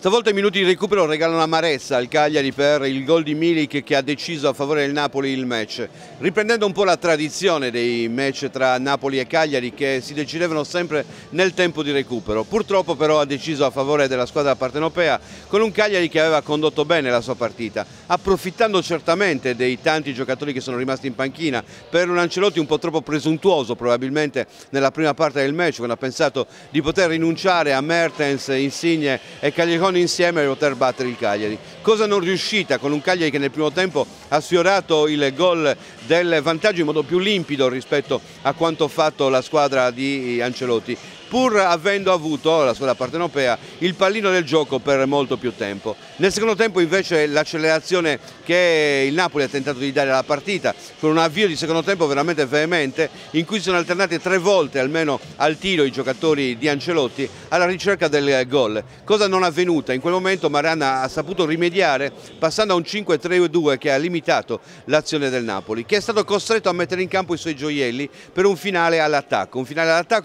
Stavolta i minuti di recupero regalano amarezza al Cagliari per il gol di Milik che ha deciso a favore del Napoli il match, riprendendo un po' la tradizione dei match tra Napoli e Cagliari che si decidevano sempre nel tempo di recupero. Purtroppo però ha deciso a favore della squadra partenopea con un Cagliari che aveva condotto bene la sua partita, approfittando certamente dei tanti giocatori che sono rimasti in panchina per un Ancelotti un po' troppo presuntuoso probabilmente nella prima parte del match, quando ha pensato di poter rinunciare a Mertens, Insigne e Callejon insieme per poter battere il Cagliari, cosa non riuscita con un Cagliari che nel primo tempo ha sfiorato il gol del vantaggio in modo più limpido rispetto a quanto fatto la squadra di Ancelotti, pur avendo avuto la squadra partenopea il pallino del gioco per molto più tempo. Nel secondo tempo invece l'accelerazione che il Napoli ha tentato di dare alla partita, con un avvio di secondo tempo veramente veemente, in cui sono alternati 3 volte almeno al tiro i giocatori di Ancelotti alla ricerca del gol, cosa non avvenuta. In quel momento Maran ha saputo rimediare passando a un 5-3-2 che ha limitato l'azione del Napoli, che è stato costretto a mettere in campo i suoi gioielli per un finale all'attacco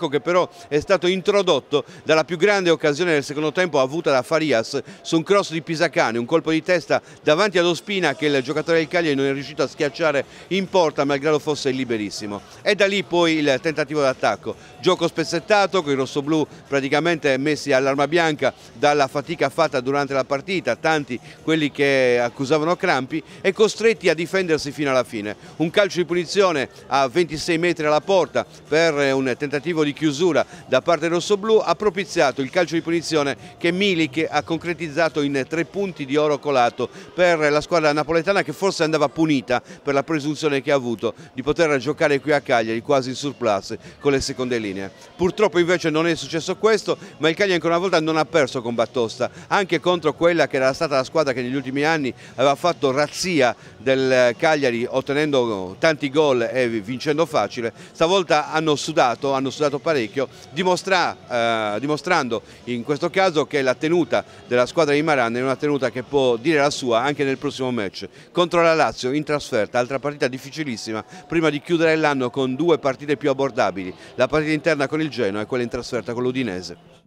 che però è stato introdotto dalla più grande occasione del secondo tempo avuta da Farias su un cross di Pisacane, un colpo di testa davanti ad Ospina che il giocatore del Cagliari non è riuscito a schiacciare in porta malgrado fosse liberissimo. E da lì poi il tentativo d'attacco, gioco spezzettato con i rossoblù praticamente messi all'arma bianca dalla fatica fatta durante la partita, tanti quelli che accusavano crampi, e costretti a difendersi fino alla fine. Un calcio di punizione a 26 metri dalla porta per un tentativo di chiusura da parte rossoblù ha propiziato il calcio di punizione che Milik ha concretizzato in 3 punti di oro colato per la squadra napoletana, che forse andava punita per la presunzione che ha avuto di poter giocare qui a Cagliari quasi in surplus con le seconde linee. Purtroppo invece non è successo questo, ma il Cagliari ancora una volta non ha perso con Batosta, anche contro quella che era stata la squadra che negli ultimi anni aveva fatto razzia del Cagliari ottenendo tanti gol e vincendo facile. Stavolta hanno sudato parecchio, dimostrando in questo caso che la tenuta della squadra di Maran è una tenuta che può dire la sua anche nel prossimo match contro la Lazio in trasferta, altra partita difficilissima prima di chiudere l'anno con 2 partite più abbordabili, la partita interna con il Genoa e quella in trasferta con l'Udinese.